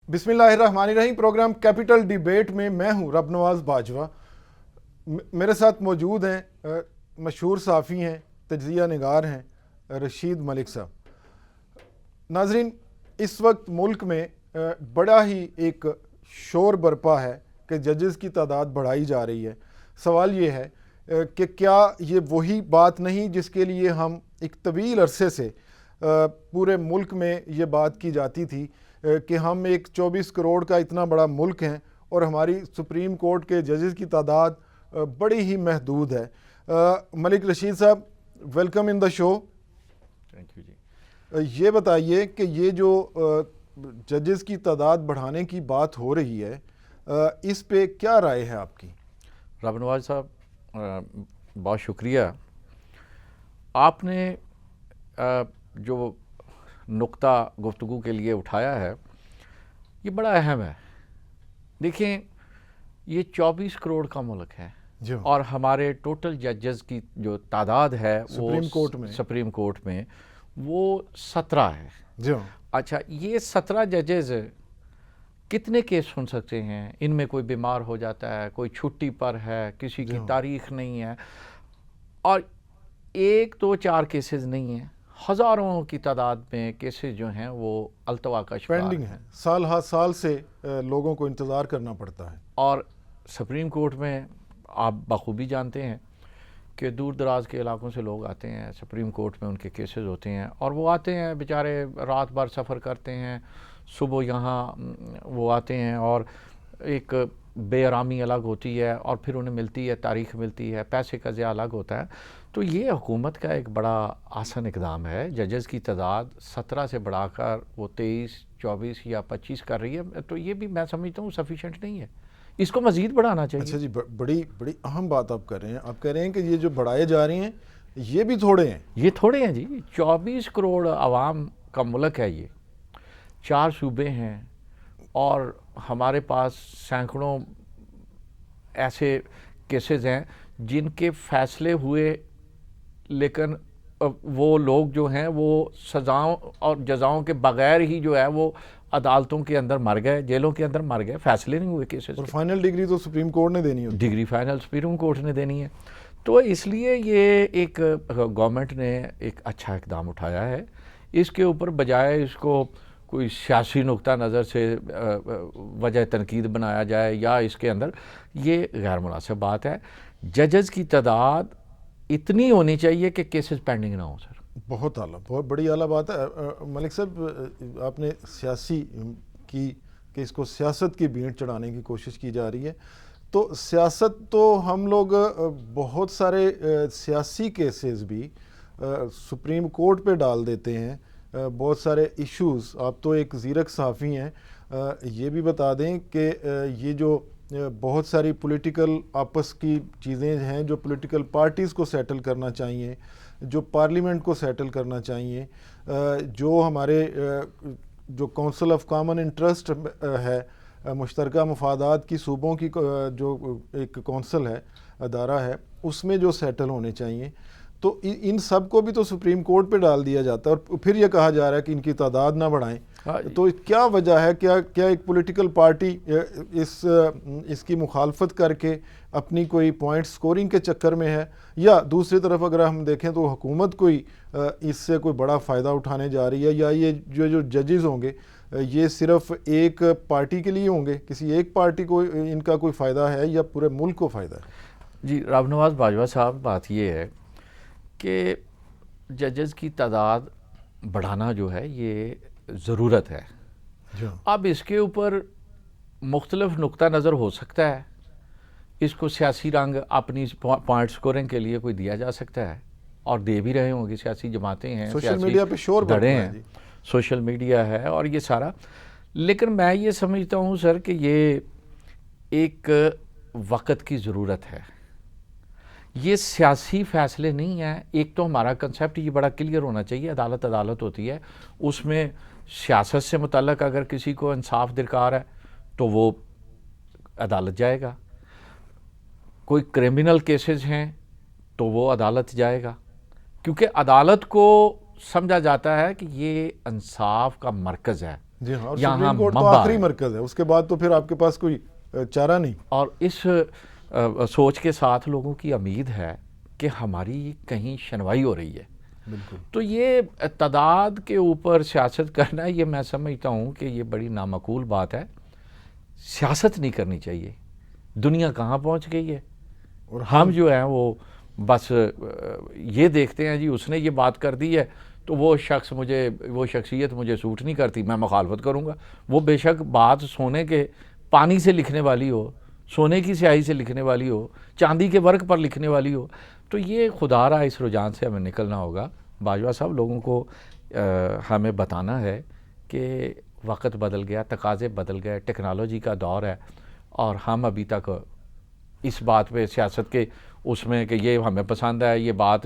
بسم اللہ الرحمن الرحیم۔ پروگرام کیپٹل ڈیبیٹ میں میں ہوں رب نواز باجوہ۔ میرے ساتھ موجود ہیں مشہور صحافی ہیں، تجزیہ نگار ہیں رشید ملک صاحب۔ ناظرین، اس وقت ملک میں بڑا ہی ایک شور برپا ہے کہ ججز کی تعداد بڑھائی جا رہی ہے۔ سوال یہ ہے کہ کیا یہ وہی بات نہیں جس کے لیے ہم ایک طویل عرصے سے پورے ملک میں یہ بات کی جاتی تھی کہ ہم ایک 24 کروڑ کا اتنا بڑا ملک ہیں اور ہماری سپریم کورٹ کے ججز کی تعداد بڑی ہی محدود ہے۔ ملک رشید صاحب، welcome in the show. Thank you ji. یہ بتائیے کہ یہ جو ججز کی تعداد بڑھانے کی بات ہو رہی ہے، اس پہ کیا رائے ہے آپ کی؟ رب نواز صاحب، بہت شکریہ۔ آپ نے جو نقطہ گفتگو کے لیے اٹھایا ہے یہ بڑا اہم ہے۔ دیکھیں، یہ 24 کروڑ کا ملک ہے اور ہمارے ٹوٹل ججز کی جو تعداد ہے سپریم کورٹ میں وہ 17 ہے۔ اچھا، یہ 17 ججز کتنے کیس سن سکتے ہیں؟ ان میں کوئی بیمار ہو جاتا ہے، کوئی چھٹی پر ہے، کسی کی تاریخ نہیں ہے، اور ایک دو چار کیسز نہیں ہیں، ہزاروں کی تعداد میں کیسز جو ہیں وہ التوا کا شکار پینڈنگ ہیں، سال ہر سال سے لوگوں کو انتظار کرنا پڑتا ہے۔ اور سپریم کورٹ میں آپ بخوبی جانتے ہیں کہ دور دراز کے علاقوں سے لوگ آتے ہیں، سپریم کورٹ میں ان کے کیسز ہوتے ہیں، اور وہ آتے ہیں بیچارے، رات بھر سفر کرتے ہیں، صبح یہاں وہ آتے ہیں، اور ایک بے آرامی الگ ہوتی ہے، اور پھر انہیں ملتی ہے، تاریخ ملتی ہے، پیسے کا ضیاع الگ ہوتا ہے۔ تو یہ حکومت کا ایک بڑا آسان اقدام ہے۔ ججز کی تعداد 17 سے بڑھا کر وہ 23، 24 یا 25 کر رہی ہے، تو یہ بھی میں سمجھتا ہوں سفیشینٹ نہیں ہے، اس کو مزید بڑھانا چاہیے۔ اچھا جی، بڑی اہم بات آپ کر رہے ہیں۔ آپ کہہ رہے ہیں کہ یہ جو بڑھائے جا رہے ہیں یہ بھی تھوڑے ہیں۔ یہ تھوڑے ہیں جی، 24 کروڑ عوام کا ملک ہے، یہ 4 صوبے ہیں، اور ہمارے پاس سینکڑوں ایسے کیسز ہیں جن کے فیصلے ہوئے، لیکن وہ لوگ جو ہیں وہ سزاؤں اور جزاؤں کے بغیر ہی جو ہے وہ عدالتوں کے اندر مر گئے، جیلوں کے اندر مر گئے، فیصلے نہیں ہوئے کیسز اور فائنل ڈگری تو سپریم کورٹ نے دینی ہوتی ہے۔ ڈگری فائنل سپریم کورٹ نے دینی ہے۔ تو اس لیے یہ ایک گورنمنٹ نے ایک اچھا اقدام اٹھایا ہے۔ اس کے اوپر بجائے اس کو کوئی سیاسی نقطہ نظر سے وجہ تنقید بنایا جائے یا اس کے اندر، یہ غیر مناسب بات ہے۔ ججز کی تعداد اتنی ہونی چاہیے کہ کیسز پینڈنگ نہ ہوں سر۔ بہت اعلیٰ، بہت بڑی اعلیٰ بات ہے۔ ملک صاحب، آپ نے سیاسی کی کہ اس کو سیاست کی بھینٹ چڑھانے کی کوشش کی جا رہی ہے، تو سیاست تو ہم لوگ بہت سارے سیاسی کیسز بھی سپریم کورٹ پہ ڈال دیتے ہیں، بہت سارے ایشوز۔ آپ تو ایک زیرک صحافی ہیں، یہ بھی بتا دیں کہ یہ جو بہت ساری پولیٹیکل آپس کی چیزیں ہیں جو پولیٹیکل پارٹیز کو سیٹل کرنا چاہیے، جو پارلیمنٹ کو سیٹل کرنا چاہیے، جو ہمارے جو کونسل آف کامن انٹرسٹ ہے، مشترکہ مفادات کی صوبوں کی جو ایک کونسل ہے، ادارہ ہے، اس میں جو سیٹل ہونے چاہیے، تو ان سب کو بھی تو سپریم کورٹ پہ ڈال دیا جاتا ہے، اور پھر یہ کہا جا رہا ہے کہ ان کی تعداد نہ بڑھائیں۔ تو کیا وجہ ہے؟ کیا ایک پولیٹیکل پارٹی اس کی مخالفت کر کے اپنی کوئی پوائنٹ سکورنگ کے چکر میں ہے، یا دوسری طرف اگر ہم دیکھیں تو حکومت کوئی اس سے کوئی بڑا فائدہ اٹھانے جا رہی ہے، یا یہ جو ججز ہوں گے یہ صرف ایک پارٹی کے لیے ہوں گے، کسی ایک پارٹی کو ان کا کوئی فائدہ ہے یا پورے ملک کو فائدہ ہے؟ جی رب نواز باجوہ صاحب، بات یہ ہے کہ ججز کی تعداد بڑھانا جو ہے یہ ضرورت ہے۔ اب اس کے اوپر مختلف نقطہ نظر ہو سکتا ہے، اس کو سیاسی رنگ اپنی پوائنٹ سکورنگ کے لیے کوئی دیا جا سکتا ہے، اور دے بھی رہے ہوں گے، سیاسی جماعتیں ہیں، سوشل میڈیا پہ شور بڑھ رہا ہے، سوشل میڈیا ہے اور یہ سارا۔ لیکن میں یہ سمجھتا ہوں سر کہ یہ ایک وقت کی ضرورت ہے، یہ سیاسی فیصلے نہیں ہیں۔ ایک تو ہمارا کنسیپٹ یہ بڑا کلیئر ہونا چاہیے، عدالت عدالت ہوتی ہے، اس میں سیاست سے متعلق اگر کسی کو انصاف درکار ہے تو وہ عدالت جائے گا، کوئی کرمنل کیسز ہیں تو وہ عدالت جائے گا، کیونکہ عدالت کو سمجھا جاتا ہے کہ یہ انصاف کا مرکز ہے۔ جی ہاں، اور یہاں سپریم کورٹ تو منبع آخری ہے۔ مرکز ہے، اس کے بعد تو پھر آپ کے پاس کوئی چارہ نہیں۔ اور اس سوچ کے ساتھ لوگوں کی امید ہے کہ ہماری کہیں شنوائی ہو رہی ہے، بالکل تو یہ تعداد کے اوپر سیاست کرنا، یہ میں سمجھتا ہوں کہ یہ بڑی نامعقول بات ہے۔ سیاست نہیں کرنی چاہیے۔ دنیا کہاں پہنچ گئی ہے، اور ہم جو ہیں وہ بس یہ دیکھتے ہیں جی اس نے یہ بات کر دی ہے تو وہ شخصیت مجھے سوٹ نہیں کرتی، میں مخالفت کروں گا۔ وہ بے شک بات سونے کے پانی سے لکھنے والی ہو، سونے کی سیاہی سے لکھنے والی ہو، چاندی کے ورق پر لکھنے والی ہو، تو یہ خدا را اس رجحان سے ہمیں نکلنا ہوگا۔ باجوہ صاحب، لوگوں کو ہمیں بتانا ہے کہ وقت بدل گیا، تقاضے بدل گئے، ٹیکنالوجی کا دور ہے، اور ہم ابھی تک اس بات پہ سیاست کے اس میں کہ یہ ہمیں پسند ہے، یہ بات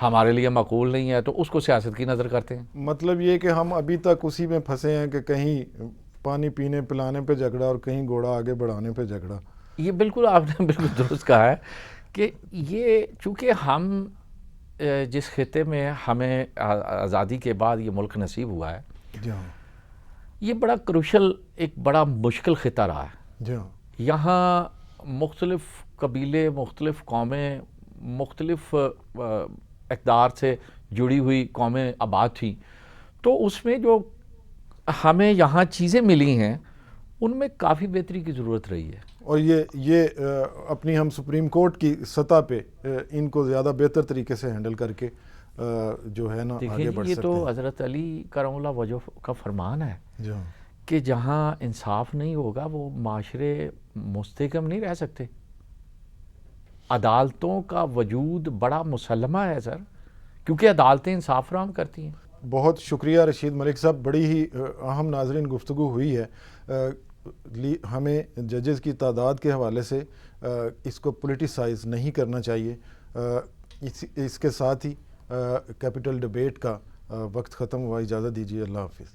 ہمارے لیے معقول نہیں ہے، تو اس کو سیاست کی نظر کرتے ہیں۔ مطلب یہ کہ ہم ابھی تک اسی میں پھنسے ہیں کہ کہیں پانی پینے پلانے پہ جھگڑا اور کہیں گھوڑا آگے بڑھانے پہ جھگڑا۔ یہ بالکل آپ نے بالکل درست کہا ہے کہ یہ چونکہ ہم جس خطے میں ہمیں آزادی کے بعد یہ ملک نصیب ہوا ہے، جی ہاں یہ بڑا کروشل، ایک بڑا مشکل خطہ رہا ہے۔ جی ہاں یہاں مختلف قبیلے، مختلف قومیں، مختلف اقدار سے جڑی ہوئی قومیں آباد تھیں، تو اس میں جو ہمیں یہاں چیزیں ملی ہیں ان میں کافی بہتری کی ضرورت رہی ہے۔ اور یہ اپنی ہم سپریم کورٹ کی سطح پہ ان کو زیادہ بہتر طریقے سے ہینڈل کر کے جو ہے نا آگے دیکھیں بڑھ یہ سکتے تو ہیں۔ حضرت علی کرم اللہ وجہ کا فرمان ہے جی ہاں کہ جہاں انصاف نہیں ہوگا وہ معاشرے مستحکم نہیں رہ سکتے۔ عدالتوں کا وجود بڑا مسلمہ ہے سر، کیونکہ عدالتیں انصاف فراہم کرتی ہیں۔ بہت شکریہ رشید ملک صاحب، بڑی ہی اہم ناظرین گفتگو ہوئی ہے۔ ہمیں ججز کی تعداد کے حوالے سے اس کو پولیٹیسائز نہیں کرنا چاہیے۔ اس کے ساتھ ہی کیپٹل ڈیبیٹ کا وقت ختم ہوا، اجازت دیجیے، اللہ حافظ۔